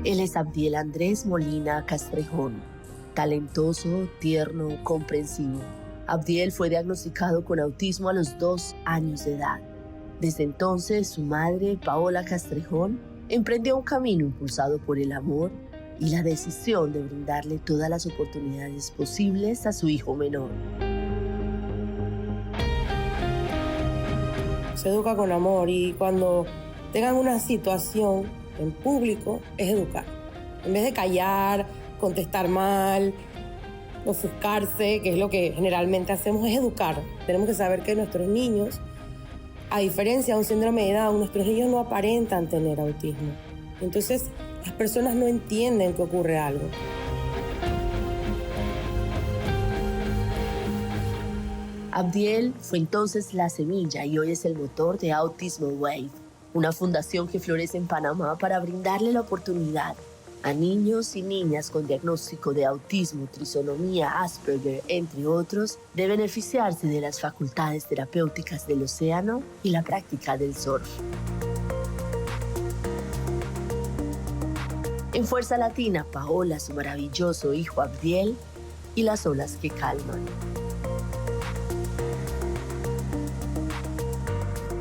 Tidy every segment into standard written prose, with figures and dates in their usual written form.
Él es Abdiel Andrés Molina Castrejón, talentoso, tierno, comprensivo. Abdiel fue diagnosticado con autismo a los 2 años de edad. Desde entonces, su madre, Paola Castrejón, emprendió un camino impulsado por el amor y la decisión de brindarle todas las oportunidades posibles a su hijo menor. Se educa con amor y cuando tengan una situación en público es educar. En vez de callar, contestar mal, ofuscarse, que es lo que generalmente hacemos, es educar. Tenemos que saber que nuestros niños, a diferencia de un síndrome de Down, nuestros niños no aparentan tener autismo. Entonces, las personas no entienden que ocurre algo. Abdiel fue entonces la semilla y hoy es el motor de Autism Wave, una fundación que florece en Panamá para brindarle la oportunidad a niños y niñas con diagnóstico de autismo, trisonomía, Asperger, entre otros, de beneficiarse de las facultades terapéuticas del océano y la práctica del surf. En Fuerza Latina, Paola, su maravilloso hijo Abdiel y las olas que calman.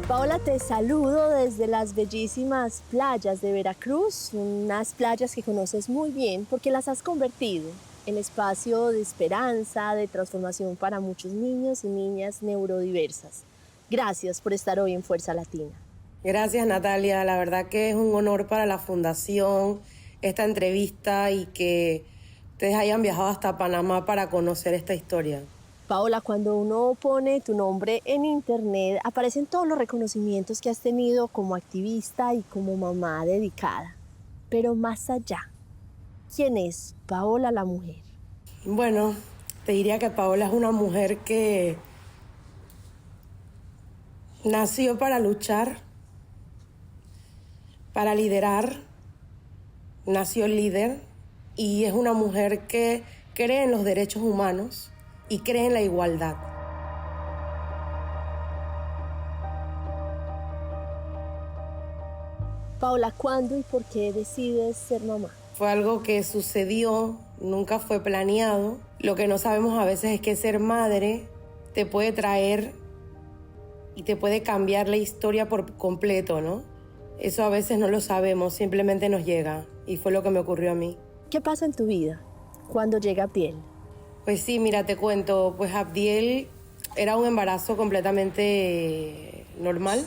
Paola, te saludo desde las bellísimas playas de Veracruz, unas playas que conoces muy bien porque las has convertido en espacio de esperanza, de transformación para muchos niños y niñas neurodiversas. Gracias por estar hoy en Fuerza Latina. Gracias, Natalia. La verdad que es un honor para la Fundación esta entrevista y que ustedes hayan viajado hasta Panamá para conocer esta historia. Paola, cuando uno pone tu nombre en internet, aparecen todos los reconocimientos que has tenido como activista y como mamá dedicada. Pero más allá, ¿quién es Paola la mujer? Bueno, te diría que Paola es una mujer que nació para luchar, para liderar, nació líder y es una mujer que cree en los derechos humanos y cree en la igualdad. Paola, ¿cuándo y por qué decides ser mamá? Fue algo que sucedió, nunca fue planeado. Lo que no sabemos a veces es que ser madre te puede traer y te puede cambiar la historia por completo, ¿no? Eso a veces no lo sabemos, simplemente nos llega y fue lo que me ocurrió a mí. ¿Qué pasa en tu vida cuando llega Abdiel? Pues sí, mira, te cuento, pues Abdiel era un embarazo completamente normal.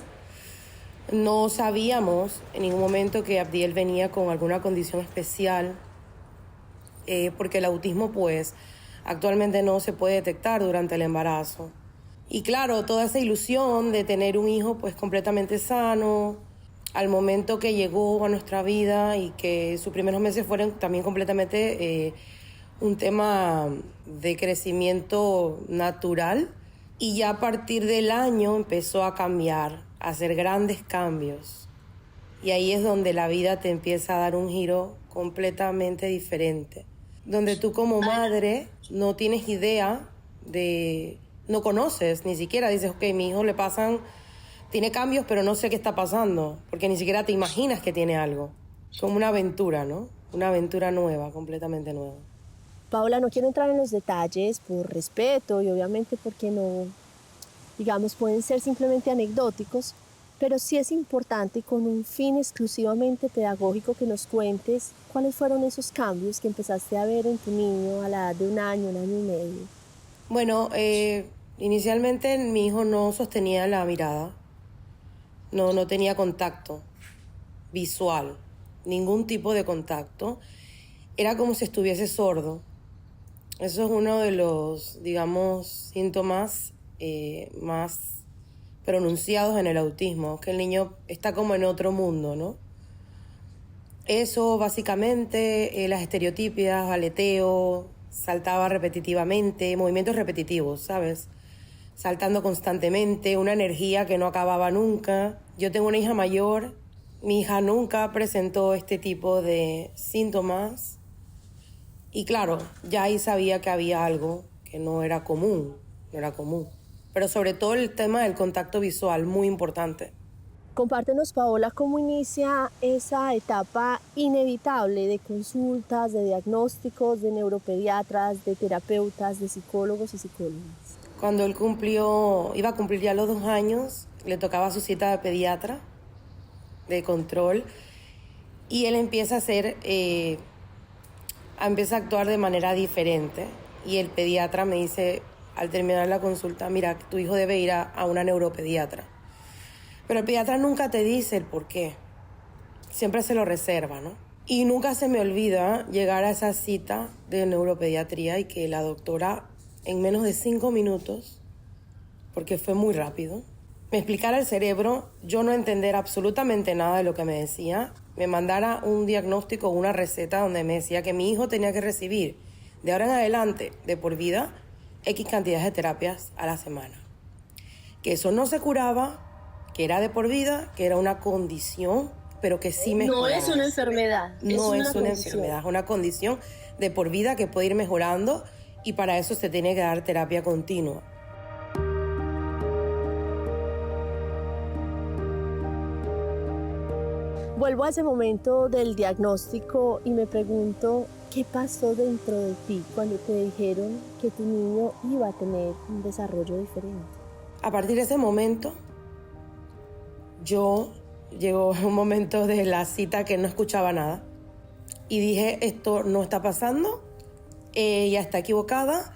No sabíamos en ningún momento que Abdiel venía con alguna condición especial, porque el autismo pues actualmente no se puede detectar durante el embarazo. Y claro, toda esa ilusión de tener un hijo pues completamente sano, al momento que llegó a nuestra vida y que sus primeros meses fueron también completamente un tema de crecimiento natural, y ya a partir del año empezó a cambiar, a hacer grandes cambios. Y ahí es donde la vida te empieza a dar un giro completamente diferente, donde tú como madre no tienes idea no conoces ni siquiera, dices, ok, mi hijo tiene cambios, pero no sé qué está pasando, porque ni siquiera te imaginas que tiene algo. Como una aventura, ¿no? Una aventura nueva, completamente nueva. Paola, no quiero entrar en los detalles por respeto y obviamente porque no, digamos, pueden ser simplemente anecdóticos, pero sí es importante y con un fin exclusivamente pedagógico que nos cuentes cuáles fueron esos cambios que empezaste a ver en tu niño a la edad de un año y medio. Bueno, inicialmente mi hijo no sostenía la mirada, no tenía contacto visual, ningún tipo de contacto. Era como si estuviese sordo. Eso es uno de los, digamos, síntomas más pronunciados en el autismo, que el niño está como en otro mundo, ¿no? Eso, básicamente, las estereotipias, aleteo, saltaba repetitivamente, movimientos repetitivos, ¿sabes? Saltando constantemente, una energía que no acababa nunca. Yo tengo una hija mayor, mi hija nunca presentó este tipo de síntomas. Y claro, ya ahí sabía que había algo que no era común. Pero sobre todo el tema del contacto visual, muy importante. Compártenos, Paola, cómo inicia esa etapa inevitable de consultas, de diagnósticos, de neuropediatras, de terapeutas, de psicólogos y psicólogas. Cuando él iba a cumplir ya los 2 años, le tocaba su cita de pediatra, de control, y él empieza a actuar de manera diferente. Y el pediatra me dice, al terminar la consulta, mira, tu hijo debe ir a una neuropediatra. Pero el pediatra nunca te dice el por qué. Siempre se lo reserva, ¿no? Y nunca se me olvida llegar a esa cita de neuropediatría y que la doctora, en menos de 5 minutos, porque fue muy rápido, me explicara el cerebro, yo no entender absolutamente nada de lo que me decía, me mandara un diagnóstico o una receta donde me decía que mi hijo tenía que recibir, de ahora en adelante, de por vida, X cantidades de terapias a la semana. Que eso no se curaba, que era de por vida, que era una condición, pero que sí mejoraba. No es una enfermedad. No es una enfermedad, es una condición de por vida que puede ir mejorando y para eso se tiene que dar terapia continua. Vuelvo a ese momento del diagnóstico y me pregunto, ¿qué pasó dentro de ti cuando te dijeron que tu niño iba a tener un desarrollo diferente? A partir de ese momento, llegó un momento de la cita que no escuchaba nada y dije, esto no está pasando, ella está equivocada,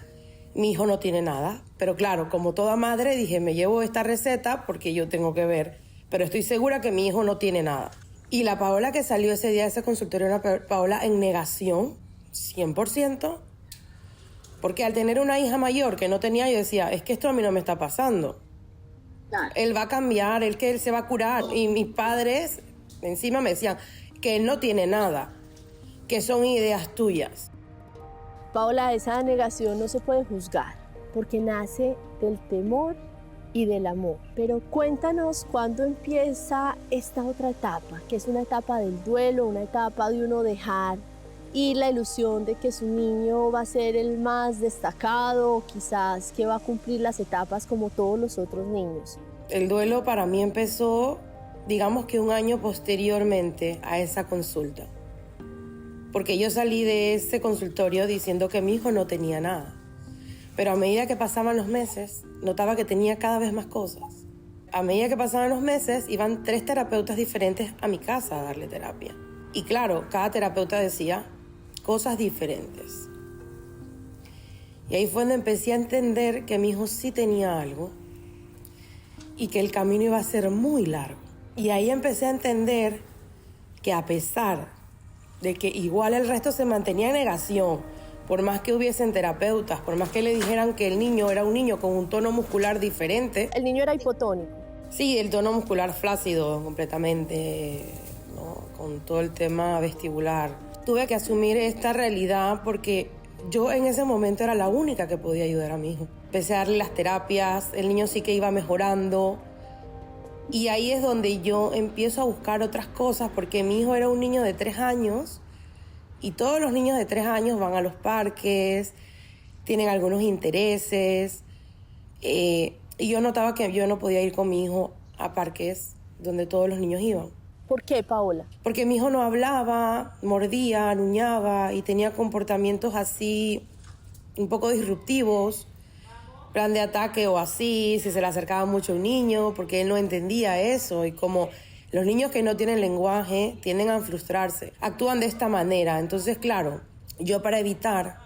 mi hijo no tiene nada. Pero claro, como toda madre, dije, me llevo esta receta porque yo tengo que ver, pero estoy segura que mi hijo no tiene nada. Y la Paola que salió ese día de ese consultorio era una Paola en negación, 100%, porque al tener una hija mayor que no tenía, yo decía, es que esto a mí no me está pasando. Claro. Él va a cambiar, que él se va a curar. Y mis padres encima me decían que él no tiene nada, que son ideas tuyas. Paola, esa negación no se puede juzgar, porque nace del temor y del amor. Pero cuéntanos cuándo empieza esta otra etapa, que es una etapa del duelo, una etapa de uno dejar y la ilusión de que su niño va a ser el más destacado, quizás que va a cumplir las etapas como todos los otros niños. El duelo para mí empezó, digamos que 1 año posteriormente a esa consulta. Porque yo salí de ese consultorio diciendo que mi hijo no tenía nada. Pero a medida que pasaban los meses, notaba que tenía cada vez más cosas. A medida que pasaban los meses, iban 3 terapeutas diferentes a mi casa a darle terapia. Y claro, cada terapeuta decía cosas diferentes. Y ahí fue donde empecé a entender que mi hijo sí tenía algo y que el camino iba a ser muy largo. Y ahí empecé a entender que a pesar de que igual el resto se mantenía en negación, por más que hubiesen terapeutas, por más que le dijeran que el niño era un niño con un tono muscular diferente. El niño era hipotónico. Sí, el tono muscular flácido completamente, ¿no? Con todo el tema vestibular. Tuve que asumir esta realidad porque yo en ese momento era la única que podía ayudar a mi hijo. Empecé a darle las terapias, el niño sí que iba mejorando. Y ahí es donde yo empiezo a buscar otras cosas porque mi hijo era un niño de 3 años y todos los niños de 3 años van a los parques, tienen algunos intereses. Y yo notaba que yo no podía ir con mi hijo a parques donde todos los niños iban. ¿Por qué, Paola? Porque mi hijo no hablaba, mordía, aruñaba y tenía comportamientos así un poco disruptivos, plan de ataque o así, si se le acercaba mucho a un niño, porque él no entendía eso. Y como los niños que no tienen lenguaje tienden a frustrarse, actúan de esta manera. Entonces, claro, yo para evitar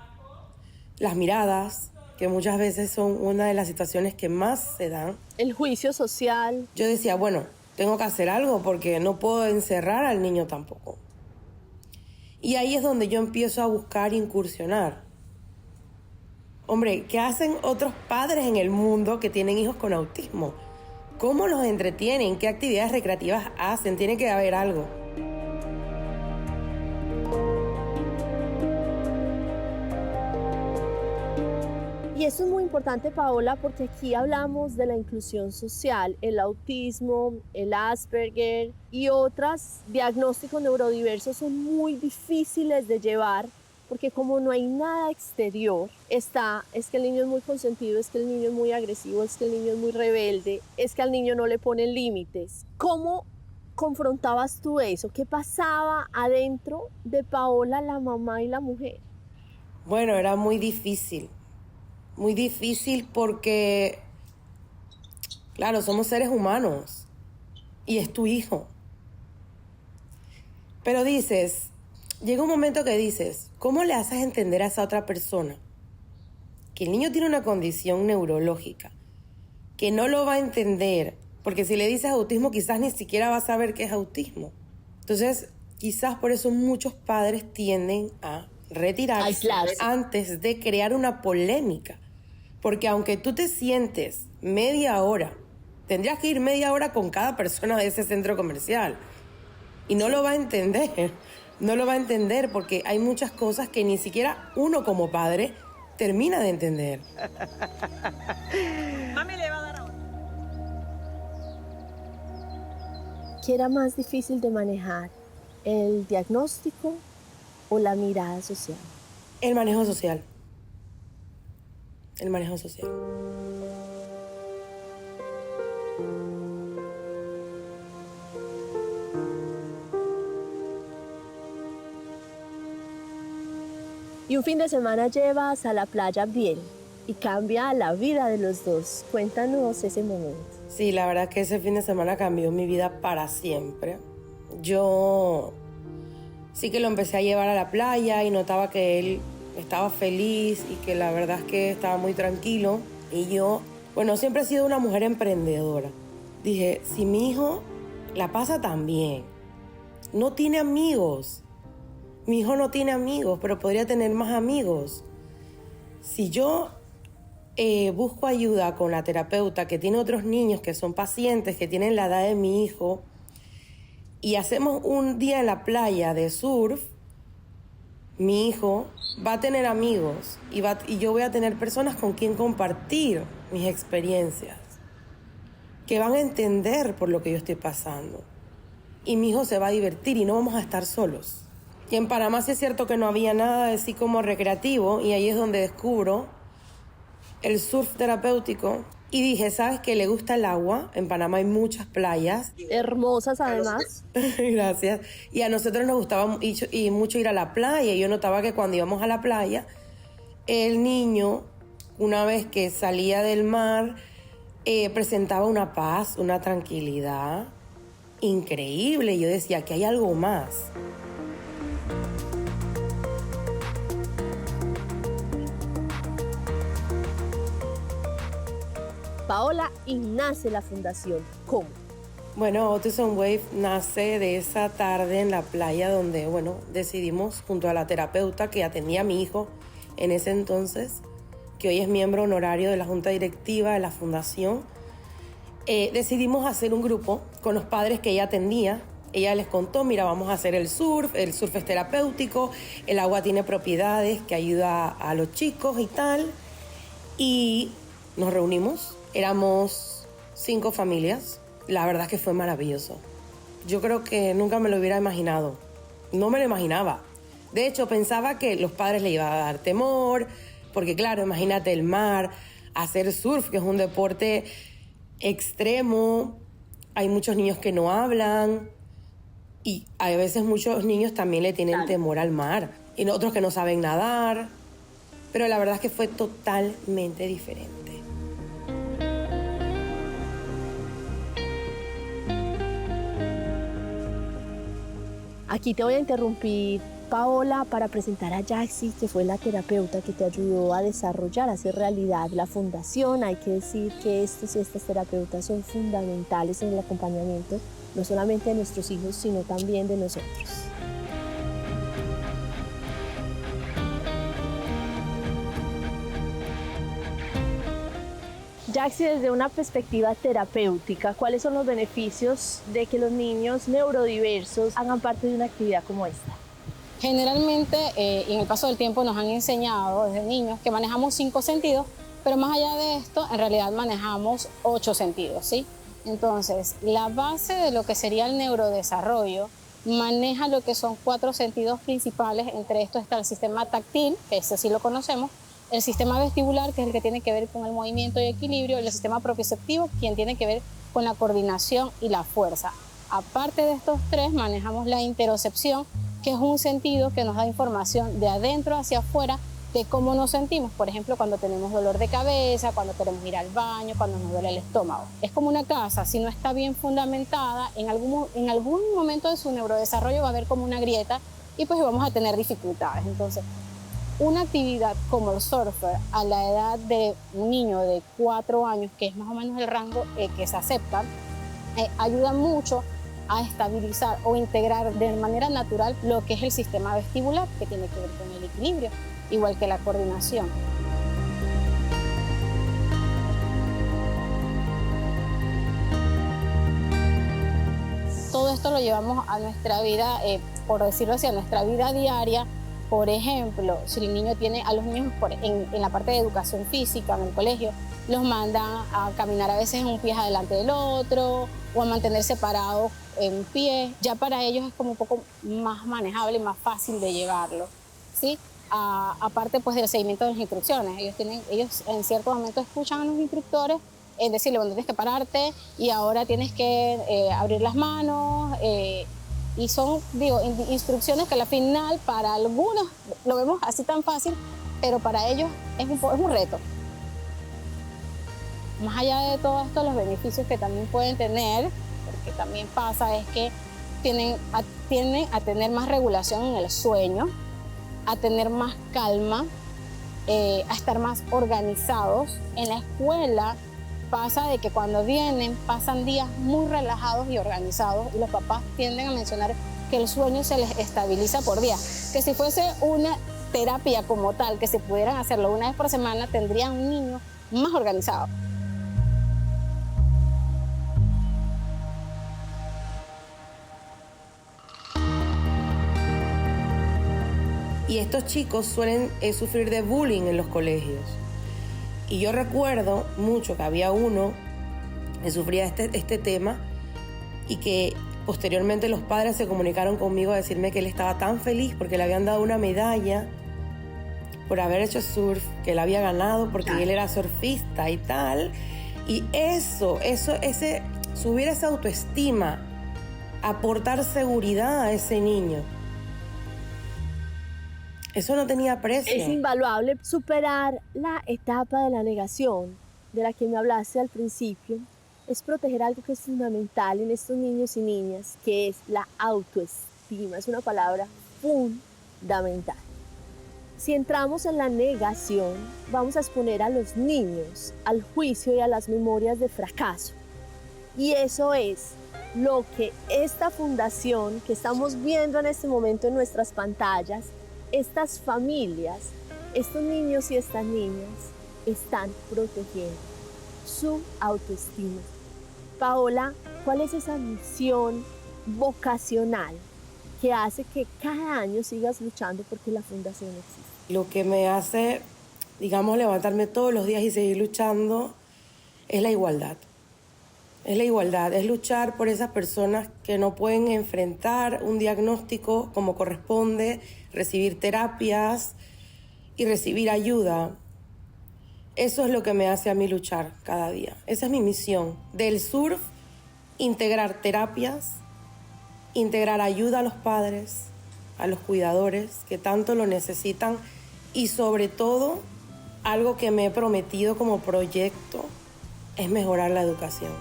las miradas, que muchas veces son una de las situaciones que más se dan. El juicio social. Yo decía, bueno, tengo que hacer algo porque no puedo encerrar al niño tampoco. Y ahí es donde yo empiezo a buscar incursionar. Hombre, ¿qué hacen otros padres en el mundo que tienen hijos con autismo? ¿Cómo los entretienen? ¿Qué actividades recreativas hacen? Tiene que haber algo. Y eso es muy importante, Paola, porque aquí hablamos de la inclusión social, el autismo, el Asperger y otros diagnósticos neurodiversos son muy difíciles de llevar porque como no hay nada exterior, es que el niño es muy consentido, es que el niño es muy agresivo, es que el niño es muy rebelde, es que al niño no le ponen límites. ¿Cómo confrontabas tú eso? ¿Qué pasaba adentro de Paola, la mamá y la mujer? Bueno, era muy difícil porque, claro, somos seres humanos y es tu hijo. Pero llega un momento que dices, ¿cómo le haces entender a esa otra persona que el niño tiene una condición neurológica, que no lo va a entender? Porque si le dices autismo, quizás ni siquiera va a saber qué es autismo. Entonces, quizás por eso muchos padres tienden a retirarse antes de crear una polémica. Porque aunque tú te sientes media hora, tendrías que ir media hora con cada persona de ese centro comercial. Y no lo va a entender, no lo va a entender porque hay muchas cosas que ni siquiera uno como padre termina de entender. Mami le va a dar ahora. ¿Qué era más difícil de manejar? ¿El diagnóstico o la mirada social? El manejo social. El manejo social. Y un fin de semana llevas a la playa Abdiel y cambia la vida de los dos. Cuéntanos ese momento. Sí, la verdad que ese fin de semana cambió mi vida para siempre. Yo sí que lo empecé a llevar a la playa y notaba que él estaba feliz y que la verdad es que estaba muy tranquilo. Y yo, bueno, siempre he sido una mujer emprendedora. Dije, si mi hijo la pasa tan bien, no tiene amigos. Mi hijo no tiene amigos, pero podría tener más amigos. Si yo busco ayuda con la terapeuta que tiene otros niños que son pacientes, que tienen la edad de mi hijo, y hacemos un día en la playa de surf, mi hijo va a tener amigos y yo voy a tener personas con quien compartir mis experiencias, que van a entender por lo que yo estoy pasando. Y mi hijo se va a divertir y no vamos a estar solos. Y en Panamá sí es cierto que no había nada así como recreativo, y ahí es donde descubro el surf terapéutico. Y dije, ¿sabes qué? Le gusta el agua. En Panamá hay muchas playas. Hermosas además. Gracias. Y a nosotros nos gustaba mucho ir a la playa. Y yo notaba que cuando íbamos a la playa, el niño, una vez que salía del mar, presentaba una paz, una tranquilidad increíble. Y yo decía que hay algo más. Paola, y nace la fundación. ¿Cómo? Bueno, Autism Wave nace de esa tarde en la playa donde, bueno, decidimos junto a la terapeuta que atendía a mi hijo en ese entonces, que hoy es miembro honorario de la junta directiva de la fundación, decidimos hacer un grupo con los padres que ella atendía. Ella les contó, mira, vamos a hacer el surf es terapéutico, el agua tiene propiedades que ayuda a los chicos y tal. Y nos reunimos, éramos 5 familias. La verdad es que fue maravilloso. Yo creo que nunca me lo hubiera imaginado. No me lo imaginaba. De hecho, pensaba que los padres le iban a dar temor, porque claro, imagínate el mar, hacer surf, que es un deporte extremo. Hay muchos niños que no hablan y a veces muchos niños también le tienen temor al mar y otros que no saben nadar. Pero la verdad es que fue totalmente diferente. Aquí te voy a interrumpir, Paola, para presentar a Yaxi, que fue la terapeuta que te ayudó a desarrollar, a hacer realidad la fundación. Hay que decir que estos y estas terapeutas son fundamentales en el acompañamiento, no solamente de nuestros hijos, sino también de nosotros. Yaxi, desde una perspectiva terapéutica, ¿cuáles son los beneficios de que los niños neurodiversos hagan parte de una actividad como esta? Generalmente, y en el paso del tiempo nos han enseñado desde niños que manejamos 5 sentidos, pero más allá de esto, en realidad manejamos 8 sentidos, ¿sí? Entonces, la base de lo que sería el neurodesarrollo maneja lo que son 4 sentidos principales. Entre estos está el sistema táctil, que ese sí lo conocemos, el sistema vestibular, que es el que tiene que ver con el movimiento y equilibrio, y el sistema propioceptivo, quien tiene que ver con la coordinación y la fuerza. Aparte de estos 3, manejamos la interocepción, que es un sentido que nos da información de adentro hacia afuera de cómo nos sentimos. Por ejemplo, cuando tenemos dolor de cabeza, cuando queremos ir al baño, cuando nos duele el estómago. Es como una casa, si no está bien fundamentada, en algún momento de su neurodesarrollo va a haber como una grieta y pues vamos a tener dificultades. Entonces, una actividad como el surfer a la edad de un niño de 4 años, que es más o menos el rango que se acepta, ayuda mucho a estabilizar o integrar de manera natural lo que es el sistema vestibular, que tiene que ver con el equilibrio, igual que la coordinación. Todo esto lo llevamos a nuestra vida, por decirlo así, a nuestra vida diaria. Por ejemplo, si el niño tiene a los niños en la parte de educación física en el colegio, los mandan a caminar a veces un pie adelante del otro o a mantenerse parados en pie. Ya para ellos es como un poco más manejable y más fácil de llevarlo, ¿sí? Aparte pues del seguimiento de las instrucciones. Ellos en cierto momento escuchan a los instructores decirle, bueno, tienes que pararte y ahora tienes que abrir las manos. Y son, instrucciones que al final para algunos lo vemos así tan fácil, pero para ellos es un reto. Más allá de todo esto, los beneficios que también pueden tener, porque también pasa, es que tienden a tener más regulación en el sueño, a tener más calma, a estar más organizados. En la escuela pasa de que cuando vienen pasan días muy relajados y organizados, y los papás tienden a mencionar que el sueño se les estabiliza por día, que si fuese una terapia como tal, que si pudieran hacerlo una vez por semana, tendrían un niño más organizado. Y estos chicos suelen sufrir de bullying en los colegios. Y yo recuerdo mucho que había uno que sufría este tema y que posteriormente los padres se comunicaron conmigo a decirme que él estaba tan feliz porque le habían dado una medalla por haber hecho surf, que él había ganado porque él era surfista y tal. Y ese subir esa autoestima, aportar seguridad a ese niño, eso no tenía precio. Es invaluable. Superar la etapa de la negación de la que me hablaste al principio es proteger algo que es fundamental en estos niños y niñas, que es la autoestima. Es una palabra fundamental. Si entramos en la negación, vamos a exponer a los niños al juicio y a las memorias de fracaso. Y eso es lo que esta fundación que estamos viendo en este momento en nuestras pantallas, estas familias, estos niños y estas niñas están protegiendo su autoestima. Paola, ¿cuál es esa misión vocacional que hace que cada año sigas luchando porque la fundación existe? Lo que me hace, levantarme todos los días y seguir luchando es la igualdad. Es la igualdad, es luchar por esas personas que no pueden enfrentar un diagnóstico como corresponde, recibir terapias y recibir ayuda. Eso es lo que me hace a mí luchar cada día. Esa es mi misión. Del surf, integrar terapias, integrar ayuda a los padres, a los cuidadores que tanto lo necesitan y sobre todo, algo que me he prometido como proyecto es mejorar la educación.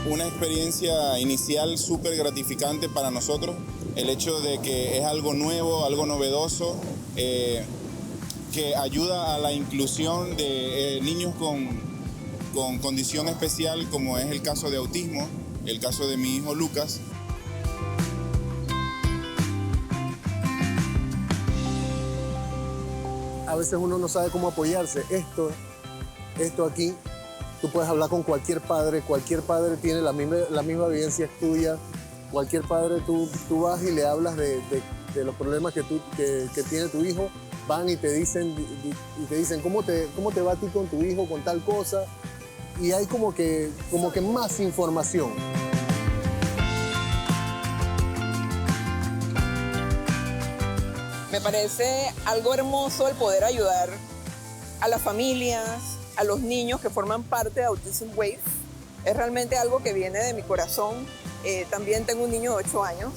Una experiencia inicial súper gratificante para nosotros, el hecho de que es algo nuevo, algo novedoso, que ayuda a la inclusión de niños con condición especial, como es el caso de autismo, el caso de mi hijo Lucas. A veces uno no sabe cómo apoyarse. Esto aquí, tú puedes hablar con cualquier padre tiene la misma vivencia tuya. Cualquier padre, tú vas y le hablas de los problemas que tiene tu hijo van y te dicen ¿cómo te va a ti con tu hijo, con tal cosa? Y hay como que más información. Me parece algo hermoso el poder ayudar a las familias, a los niños que forman parte de Autism Wave. Es realmente algo que viene de mi corazón. También tengo un niño de 8 años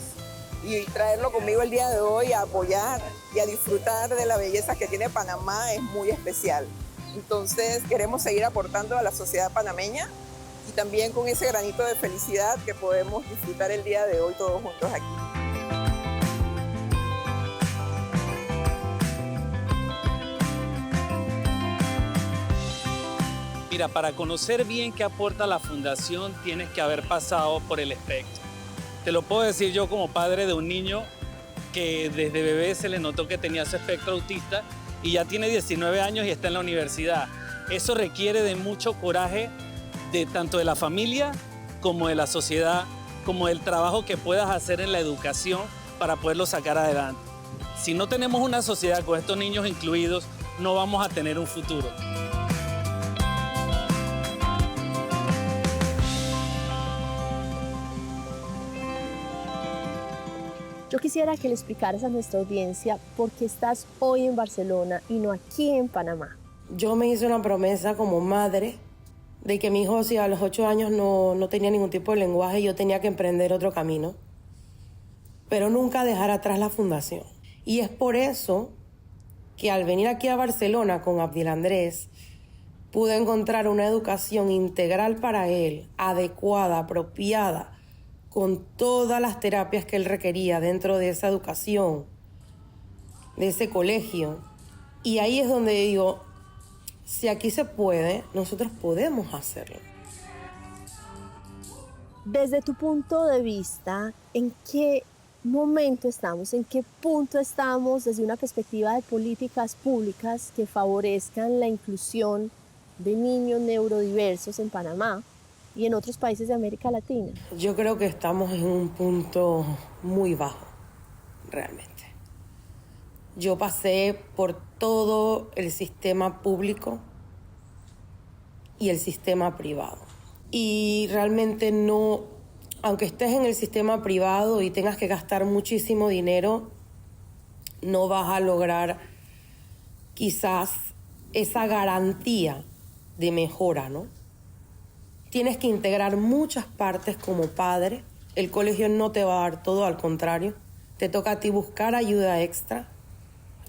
y traerlo conmigo el día de hoy a apoyar y a disfrutar de la belleza que tiene Panamá es muy especial. Entonces queremos seguir aportando a la sociedad panameña y también con ese granito de felicidad que podemos disfrutar el día de hoy todos juntos aquí. Mira, para conocer bien qué aporta la fundación tienes que haber pasado por el espectro. Te lo puedo decir yo como padre de un niño que desde bebé se le notó que tenía ese espectro autista y ya tiene 19 años y está en la universidad. Eso requiere de mucho coraje tanto de la familia como de la sociedad, como del trabajo que puedas hacer en la educación para poderlo sacar adelante. Si no tenemos una sociedad con estos niños incluidos, no vamos a tener un futuro. Yo quisiera que le explicaras a nuestra audiencia por qué estás hoy en Barcelona y no aquí en Panamá. Yo me hice una promesa como madre de que mi hijo, si a los 8 años no tenía ningún tipo de lenguaje, yo tenía que emprender otro camino, pero nunca dejar atrás la fundación. Y es por eso que al venir aquí a Barcelona con Abdiel Andrés, pude encontrar una educación integral para él, adecuada, apropiada, con todas las terapias que él requería dentro de esa educación, de ese colegio. Y ahí es donde digo, si aquí se puede, nosotros podemos hacerlo. Desde tu punto de vista, ¿en qué momento estamos? ¿En qué punto estamos desde una perspectiva de políticas públicas que favorezcan la inclusión de niños neurodiversos en Panamá y en otros países de América Latina? Yo creo que estamos en un punto muy bajo, realmente. Yo pasé por todo el sistema público y el sistema privado. Y realmente no, aunque estés en el sistema privado y tengas que gastar muchísimo dinero, no vas a lograr quizás esa garantía de mejora, ¿no? Tienes que integrar muchas partes como padre. El colegio no te va a dar todo, al contrario. Te toca a ti buscar ayuda extra,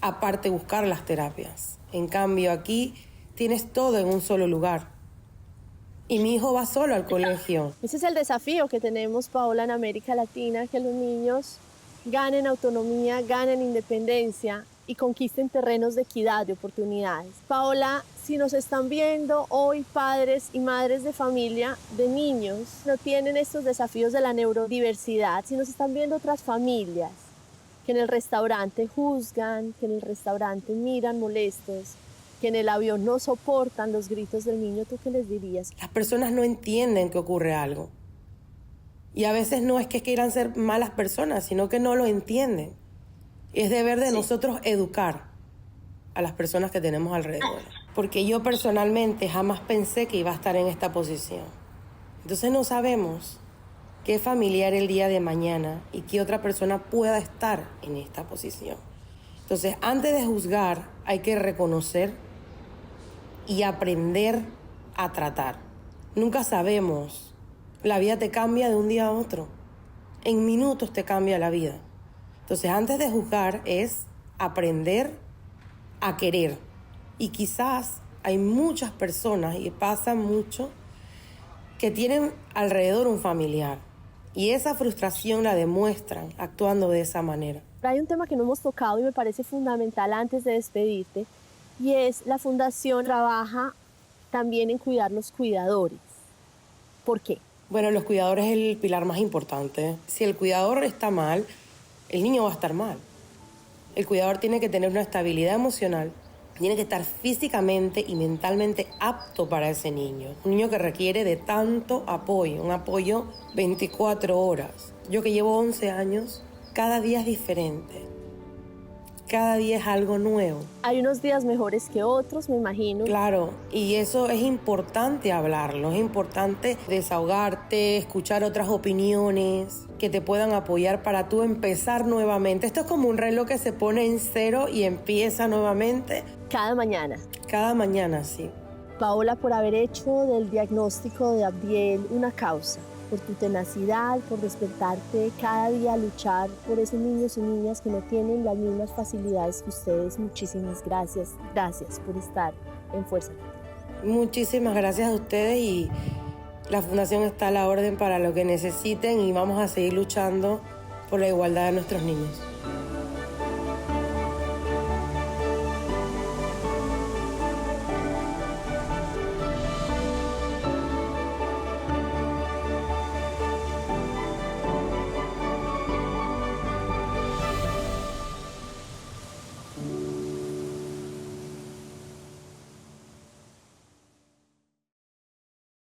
aparte buscar las terapias. En cambio, aquí tienes todo en un solo lugar. Y mi hijo va solo al colegio. Ese es el desafío que tenemos, Paola, en América Latina, que los niños ganen autonomía, ganen independencia y conquisten terrenos de equidad, de oportunidades. Paola, si nos están viendo hoy padres y madres de familia de niños, no tienen estos desafíos de la neurodiversidad, si nos están viendo otras familias que en el restaurante juzgan, que en el restaurante miran molestos, que en el avión no soportan los gritos del niño, ¿tú qué les dirías? Las personas no entienden que ocurre algo. Y a veces no es que quieran ser malas personas, sino que no lo entienden. Es deber de nosotros educar a las personas que tenemos alrededor. Porque yo personalmente jamás pensé que iba a estar en esta posición. Entonces no sabemos qué familiar el día de mañana y qué otra persona pueda estar en esta posición. Entonces, antes de juzgar, hay que reconocer y aprender a tratar. Nunca sabemos. La vida te cambia de un día a otro. En minutos te cambia la vida. Entonces, antes de juzgar es aprender a querer. Y quizás hay muchas personas, y pasa mucho, que tienen alrededor un familiar. Y esa frustración la demuestran actuando de esa manera. Hay un tema que no hemos tocado y me parece fundamental antes de despedirte, y es la Fundación trabaja también en cuidar los cuidadores. ¿Por qué? Bueno, los cuidadores es el pilar más importante. Si el cuidador está mal, el niño va a estar mal. El cuidador tiene que tener una estabilidad emocional, tiene que estar físicamente y mentalmente apto para ese niño. Un niño que requiere de tanto apoyo, un apoyo 24 horas. Yo que llevo 11 años, cada día es diferente. cada día es algo nuevo. Hay unos días mejores que otros, me imagino. Claro, y eso es importante hablarlo, es importante desahogarte, escuchar otras opiniones que te puedan apoyar para tú empezar nuevamente. Esto es como un reloj que se pone en cero y empieza nuevamente. Cada mañana. Cada mañana, sí. Paola, por haber hecho del diagnóstico de Abdiel una causa, por tu tenacidad, por despertarte cada día a luchar por esos niños y niñas que no tienen las mismas facilidades que ustedes. Muchísimas gracias. Gracias por estar en Fuerza Latina. Muchísimas gracias a ustedes y la Fundación está a la orden para lo que necesiten y vamos a seguir luchando por la igualdad de nuestros niños.